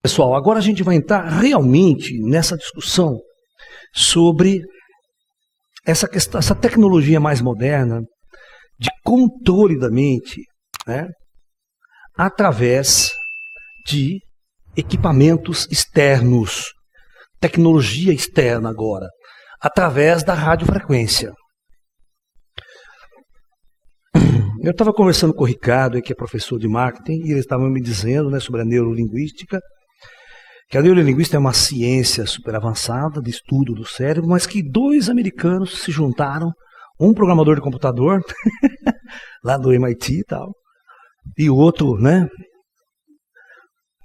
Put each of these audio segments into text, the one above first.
Pessoal, agora a gente vai entrar realmente nessa discussão sobre essa questão, essa tecnologia mais moderna de controle da mente, né, através de equipamentos externos, tecnologia externa agora, através da radiofrequência. Eu estava conversando com o Ricardo, que é professor de marketing, e ele estava me dizendo, né, sobre a neurolinguística, que a neurolinguística é uma ciência super avançada de estudo do cérebro, mas que dois americanos se juntaram, um programador de computador, lá do MIT e tal, e o outro, né,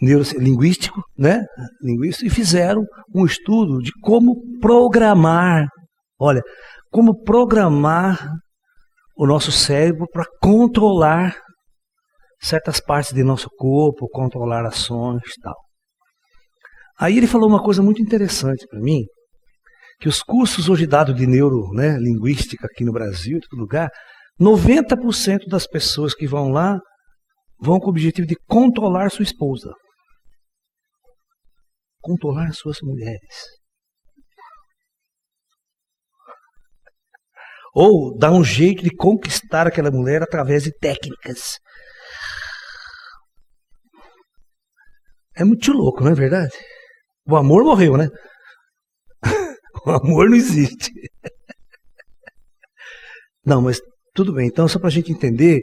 neurolinguístico, né, linguístico, e fizeram um estudo de como programar, olha, como programar o nosso cérebro para controlar certas partes do nosso corpo, controlar ações e tal. Aí ele falou uma coisa muito interessante para mim, que os cursos hoje dados de neurolinguística aqui no Brasil, em todo lugar, 90% das pessoas que vão lá vão com o objetivo de controlar sua esposa. Controlar suas mulheres. Ou dar um jeito de conquistar aquela mulher através de técnicas. É muito louco, não é verdade? O amor morreu, né? O amor não existe. Não, mas tudo bem. Então, só para a gente entender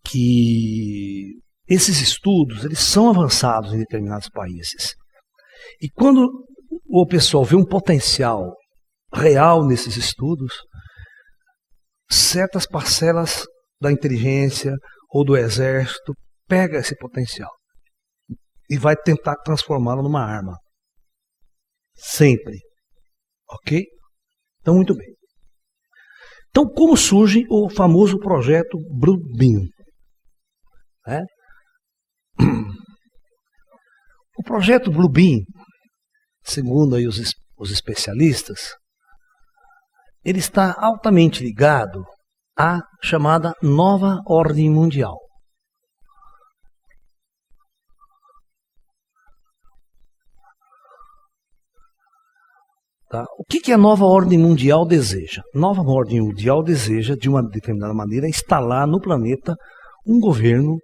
que esses estudos, eles são avançados em determinados países. E quando o pessoal vê um potencial real nesses estudos, certas parcelas da inteligência ou do exército pega esse potencial e vai tentar transformá-lo numa arma. Sempre. Ok? Então, muito bem. Então, como surge o famoso projeto Bluebeam? O projeto Bluebeam, segundo aí os especialistas, ele está altamente ligado à chamada Nova Ordem Mundial. Tá? O que a Nova Ordem Mundial deseja? A Nova Ordem Mundial deseja, de uma determinada maneira, instalar no planeta um governo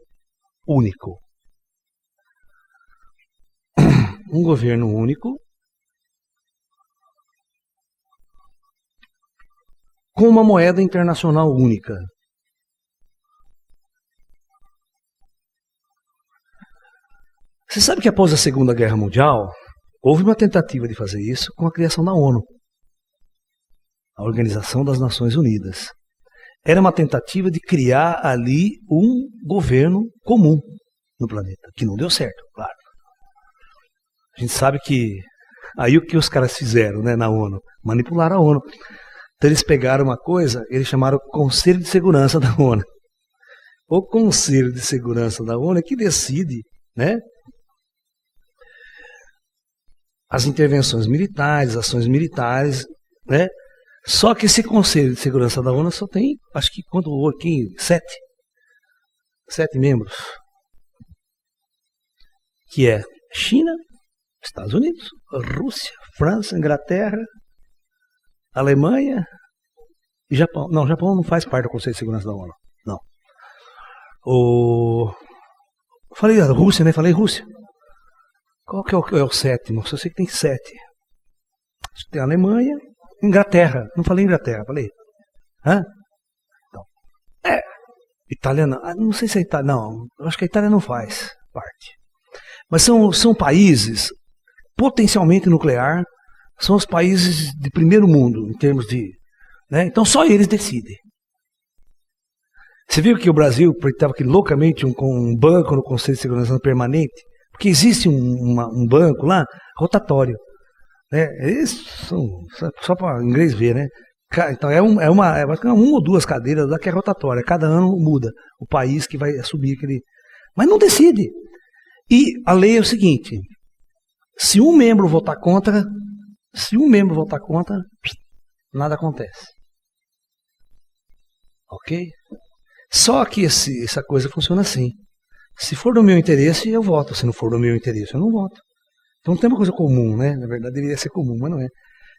único. Um governo único com uma moeda internacional única. Você sabe que após a Segunda Guerra Mundial, houve uma tentativa de fazer isso com a criação da ONU, a Organização das Nações Unidas. Era uma tentativa de criar ali um governo comum no planeta, que não deu certo, claro. A gente sabe que aí o que os caras fizeram, né, na ONU? Manipularam a ONU. Então eles pegaram uma coisa, eles chamaram o Conselho de Segurança da ONU. O Conselho de Segurança da ONU é que decide, né, as intervenções militares, ações militares, né? Só que esse Conselho de Segurança da ONU só tem, acho que sete membros, que é China, Estados Unidos, Rússia, França, Inglaterra, Alemanha e Japão. Não, Japão não faz parte do Conselho de Segurança da ONU. Não. Falei a Rússia, né? Falei Rússia. Qual que é o sétimo? Só sei que tem 7. Tem a Alemanha, Inglaterra. Não falei Inglaterra, falei. Hã? Então, Itália não. Não sei se é Itália. Não, eu acho que a Itália não faz parte. Mas são países potencialmente nuclear, são os países de primeiro mundo, em termos de... Né? Então só eles decidem. Você viu que o Brasil estava aqui loucamente com um banco no Conselho de Segurança Permanente? Porque existe um banco lá, rotatório. Né? Eles são, só para inglês ver, né? Então é uma ou duas cadeiras lá que é rotatória. Cada ano muda o país que vai assumir aquele... Mas não decide. E a lei é o seguinte, se um membro votar contra, nada acontece. Ok? Só que essa coisa funciona assim. Se for do meu interesse, eu voto. Se não for do meu interesse, eu não voto. Então tem uma coisa comum, né? Na verdade, deveria ser comum, mas não é.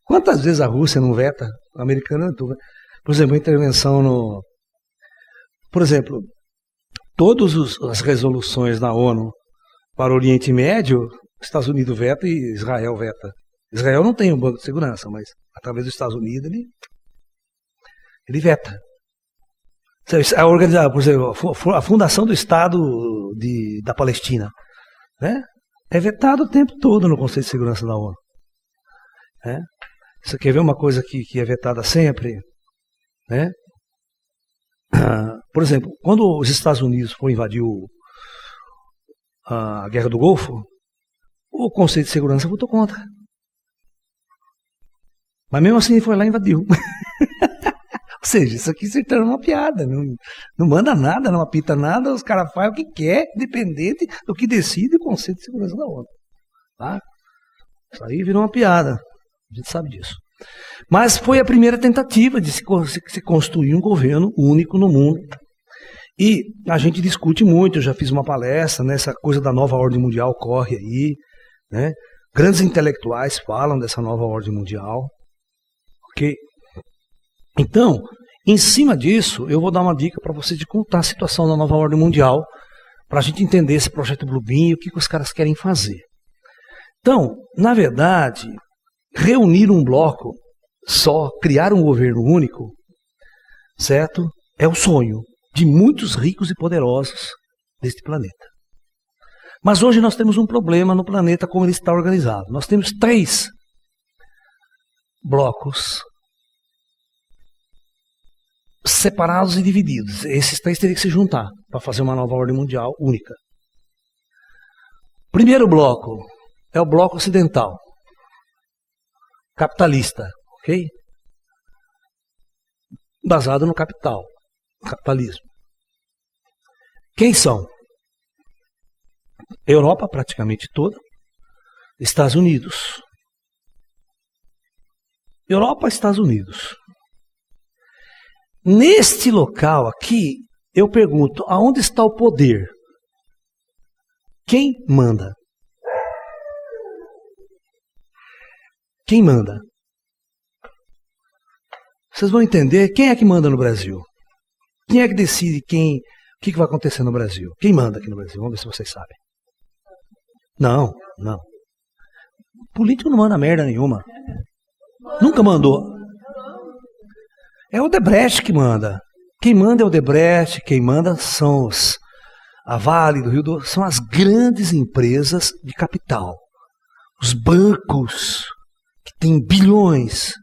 Quantas vezes a Rússia não veta? A americana não. Por exemplo, a intervenção no... Por exemplo, todas as resoluções da ONU para o Oriente Médio, Estados Unidos veta e Israel veta. Israel não tem um banco de segurança, mas através dos Estados Unidos ele veta. A organizar, por exemplo, a fundação do Estado da Palestina, né? É vetado o tempo todo no Conselho de Segurança da ONU. Né? Você quer ver uma coisa que é vetada sempre? Né? Por exemplo, quando os Estados Unidos foram invadir a Guerra do Golfo, o Conselho de Segurança votou contra. Mas mesmo assim ele foi lá e invadiu. Ou seja, isso aqui se torna uma piada. Não manda nada, não apita nada, os caras fazem o que quer, independente do que decide o Conselho de Segurança da ONU. Tá? Isso aí virou uma piada. A gente sabe disso. Mas foi a primeira tentativa de se construir um governo único no mundo. E a gente discute muito, eu já fiz uma palestra, né, essa coisa da nova ordem mundial corre aí. Né? Grandes intelectuais falam dessa nova ordem mundial. Ok? Então, em cima disso, eu vou dar uma dica para vocês de como está a situação da nova ordem mundial, para a gente entender esse projeto Bluebeam e o que os caras querem fazer. Então, na verdade, reunir um bloco só, criar um governo único, certo? É o sonho de muitos ricos e poderosos deste planeta. Mas hoje nós temos um problema no planeta como ele está organizado. Nós temos 3 blocos separados e divididos. Esses 3 teriam que se juntar para fazer uma nova ordem mundial única. Primeiro bloco é o bloco ocidental, capitalista, ok? Baseado no capitalismo. Quem são? Europa praticamente toda, Estados Unidos. Europa, Estados Unidos. Neste local aqui, eu pergunto, aonde está o poder? Quem manda? Quem manda? Vocês vão entender quem é que manda no Brasil. Quem é que decide o que vai acontecer no Brasil? Quem manda aqui no Brasil? Vamos ver se vocês sabem. Não. Político não manda merda nenhuma. Nunca mandou. É o Odebrecht que manda. Quem manda é o Odebrecht, quem manda são a Vale do Rio Douro, são as grandes empresas de capital. Os bancos, que têm bilhões.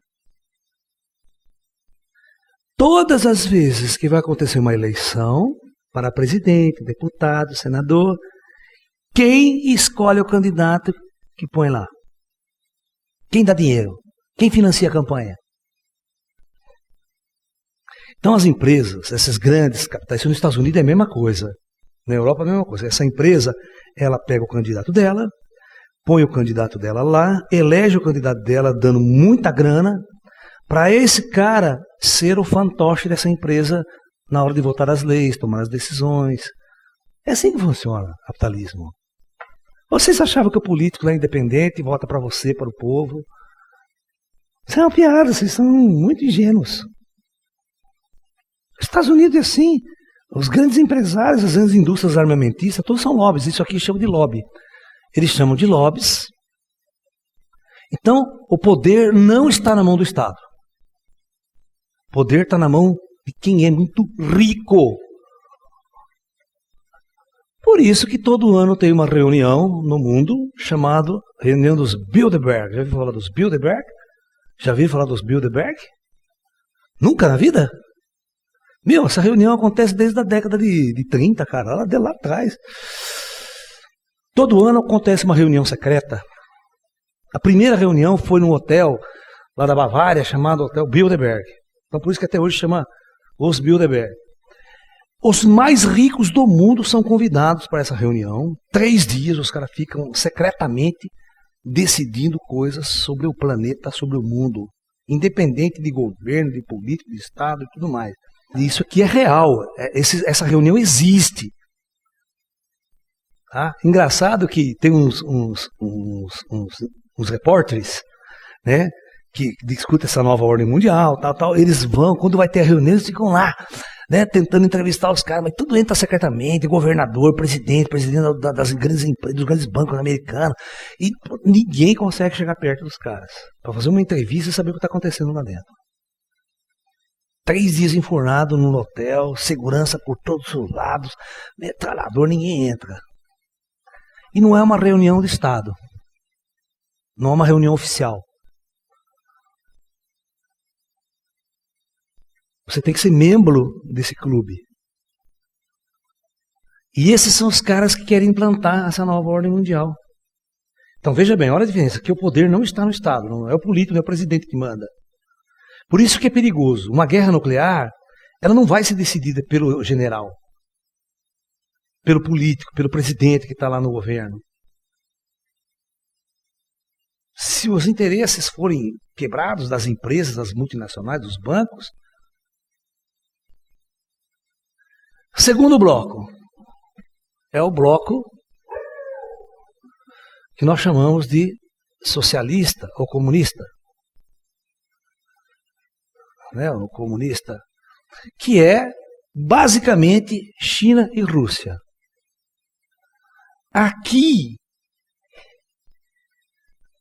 Todas as vezes que vai acontecer uma eleição para presidente, deputado, senador, quem escolhe o candidato que põe lá? Quem dá dinheiro? Quem financia a campanha? Então as empresas, essas grandes capitais, nos Estados Unidos é a mesma coisa, na Europa é a mesma coisa. Essa empresa, ela pega o candidato dela, põe o candidato dela lá, elege o candidato dela dando muita grana, para esse cara ser o fantoche dessa empresa na hora de votar as leis, tomar as decisões. É assim que funciona o capitalismo. Vocês achavam que o político é independente e vota para você, para o povo? Isso é uma piada, vocês são muito ingênuos. Os Estados Unidos é assim. Os grandes empresários, as grandes indústrias armamentistas, todos são lobbies. Isso aqui chama de lobby. Eles chamam de lobbies. Então, o poder não está na mão do Estado. O poder está na mão de quem é muito rico. Por isso que todo ano tem uma reunião no mundo chamada Reunião dos Bilderberg. Já ouviu falar dos Bilderberg? Já ouviu falar dos Bilderberg? Nunca na vida? Meu, essa reunião acontece desde a década de 30, cara, lá atrás. Todo ano acontece uma reunião secreta. A primeira reunião foi num hotel lá da Bavária, chamado Hotel Bilderberg. Então por isso que até hoje chama os Bilderberg. Os mais ricos do mundo são convidados para essa reunião. 3 dias os caras ficam secretamente decidindo coisas sobre o planeta, sobre o mundo. Independente de governo, de político, de Estado e tudo mais. E isso aqui é real. Essa reunião existe. Tá? Engraçado que tem uns repórteres, né, que discutem essa nova ordem mundial, tal. Eles vão, quando vai ter a reunião, eles ficam lá, né, tentando entrevistar os caras, mas tudo entra secretamente, governador, presidente das grandes empresas, dos grandes bancos americanos, e ninguém consegue chegar perto dos caras para fazer uma entrevista e saber o que está acontecendo lá dentro. 3 dias enfornado num hotel, segurança por todos os lados, metralhador, ninguém entra. E não é uma reunião de Estado. Não é uma reunião oficial. Você tem que ser membro desse clube. E esses são os caras que querem implantar essa nova ordem mundial. Então veja bem, olha a diferença, que o poder não está no Estado, não é o político, não é o presidente que manda. Por isso que é perigoso. Uma guerra nuclear, ela não vai ser decidida pelo general, pelo político, pelo presidente que está lá no governo. Se os interesses forem quebrados das empresas, das multinacionais, dos bancos. Segundo bloco é o bloco que nós chamamos de socialista ou comunista. Né, o comunista, que é basicamente China e Rússia. Aqui,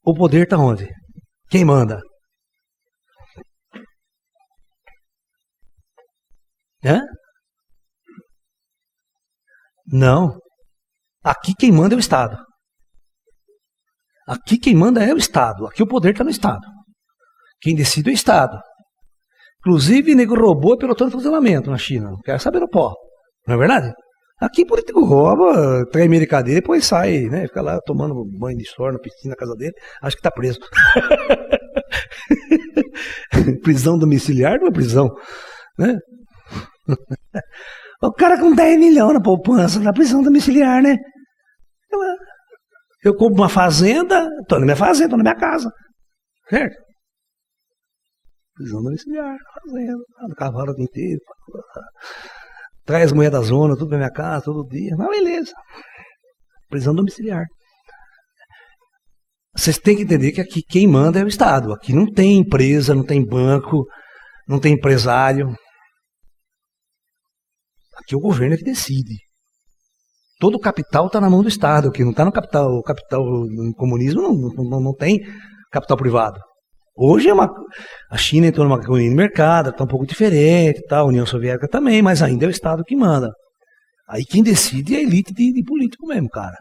o poder está onde? Quem manda? Hã? Não. Aqui quem manda é o Estado. Aqui quem manda é o Estado. Aqui o poder está no Estado. Quem decide é o Estado. Inclusive, nego roubou pelotão de fuzilamento na China. Não quero saber no pó. Não é verdade? Aqui político rouba, traz meio de cadeia e depois sai, né? Fica lá tomando banho de sol na piscina na casa dele. Acho que está preso. Prisão domiciliar não é prisão, né? O cara com 10 milhões na poupança, na prisão domiciliar, né? Eu compro uma fazenda, estou na minha fazenda, estou na minha casa. Certo? Prisão domiciliar, fazenda, no cavalo inteiro. Traz as mulheres da zona, tudo pra minha casa, todo dia. Mas beleza. Prisão domiciliar. Vocês têm que entender que aqui quem manda é o Estado. Aqui não tem empresa, não tem banco, não tem empresário. Aqui o governo é que decide. Todo o capital está na mão do Estado, que não está no capital. O capital no comunismo não tem capital privado. Hoje a China entrou numa economia de mercado, está um pouco diferente, tá? A União Soviética também, mas ainda é o Estado que manda. Aí quem decide é a elite de político mesmo, cara.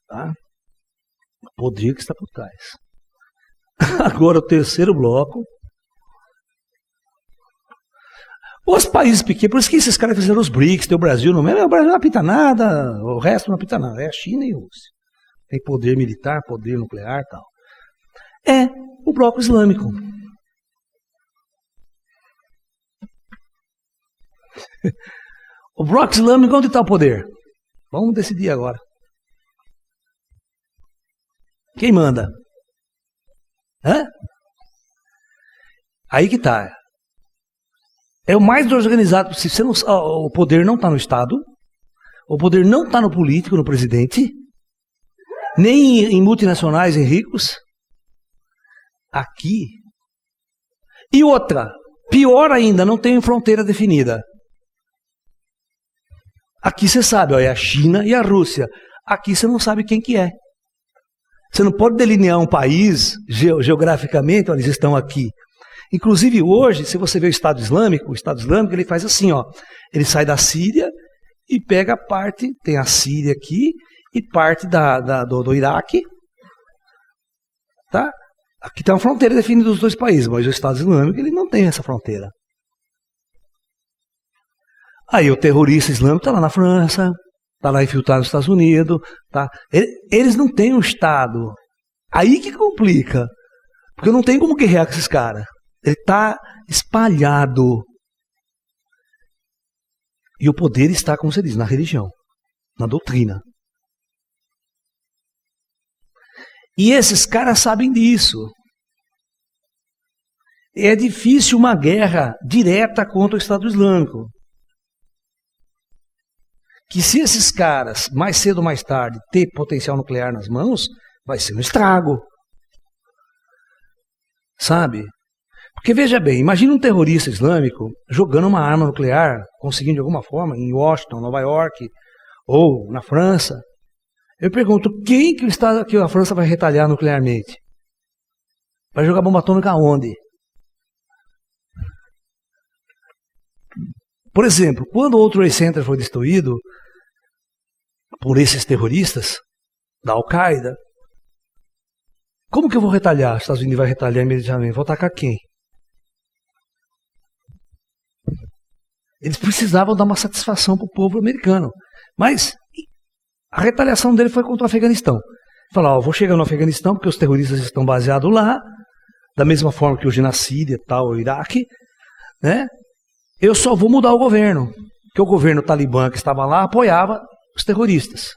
Tá? O poder que está por trás. Agora o terceiro bloco. Os países pequenos, por isso que esses caras fizeram os BRICS, tem o Brasil no meio, o Brasil não apita nada, o resto não apita nada, é a China e a Rússia. Tem poder militar, poder nuclear e tal. É o bloco islâmico. O bloco islâmico, onde está o poder? Vamos decidir agora. Quem manda? Hã? Aí que está. É o mais organizado possível. O poder não está no Estado, o poder não está no político, no presidente, nem em multinacionais, em ricos. Aqui. E outra, pior ainda, não tem fronteira definida. Aqui você sabe, ó, é a China e a Rússia. Aqui você não sabe quem que é. Você não pode delinear um país geograficamente, onde eles estão aqui. Inclusive hoje, se você vê o Estado Islâmico ele faz assim, ó, ele sai da Síria e pega a parte, tem a Síria aqui e parte do Iraque, tá? Aqui tem uma fronteira definida dos dois países, mas o Estado Islâmico ele não tem essa fronteira. Aí o terrorista islâmico está lá na França, está lá infiltrado nos Estados Unidos, tá? Eles não têm um Estado. Aí que complica, porque não tem como guerrear com esses caras. Ele está espalhado. E o poder está, como você diz, na religião, na doutrina. E esses caras sabem disso. É difícil uma guerra direta contra o Estado Islâmico. que se esses caras, mais cedo ou mais tarde, ter potencial nuclear nas mãos, vai ser um estrago. Sabe? Porque veja bem, imagina um terrorista islâmico jogando uma arma nuclear, conseguindo de alguma forma, em Washington, Nova York, ou na França. Eu pergunto, quem que a França vai retalhar nuclearmente? Vai jogar bomba atômica aonde? Por exemplo, quando o World Trade Center foi destruído por esses terroristas da Al-Qaeda, como que eu vou retalhar? Os Estados Unidos vai retalhar imediatamente. Vou atacar quem? Eles precisavam dar uma satisfação para o povo americano. Mas a retaliação dele foi contra o Afeganistão. Falar, vou chegar no Afeganistão porque os terroristas estão baseados lá, da mesma forma que hoje na Síria, tal, o Iraque, né? Eu só vou mudar o governo, porque o governo talibã que estava lá apoiava os terroristas.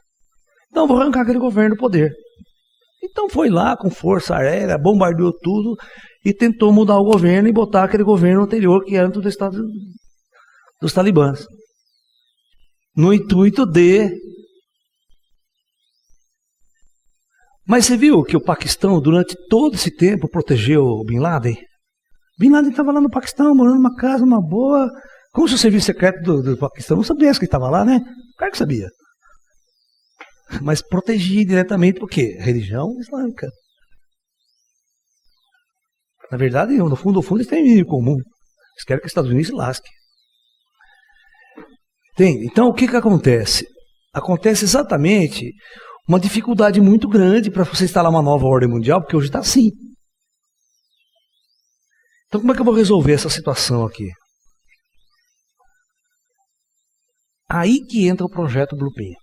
Então vou arrancar aquele governo do poder. Então foi lá com força aérea, bombardeou tudo e tentou mudar o governo e botar aquele governo anterior que era do estado dos talibãs. No intuito de... Mas você viu que o Paquistão, durante todo esse tempo, protegeu o Bin Laden? Bin Laden estava lá no Paquistão, morando numa casa, uma boa... Como se o serviço secreto do Paquistão não sabia que ele estava lá, né? Claro que sabia. Mas protegia diretamente por quê? Religião islâmica. Na verdade, no fundo, eles têm inimigo comum. Eles querem que os Estados Unidos se lasquem. Entende? Então, o que acontece? Acontece exatamente uma dificuldade muito grande para você instalar uma nova ordem mundial, porque hoje está assim. Então, como é que eu vou resolver essa situação aqui? Aí que entra o projeto Blueprint.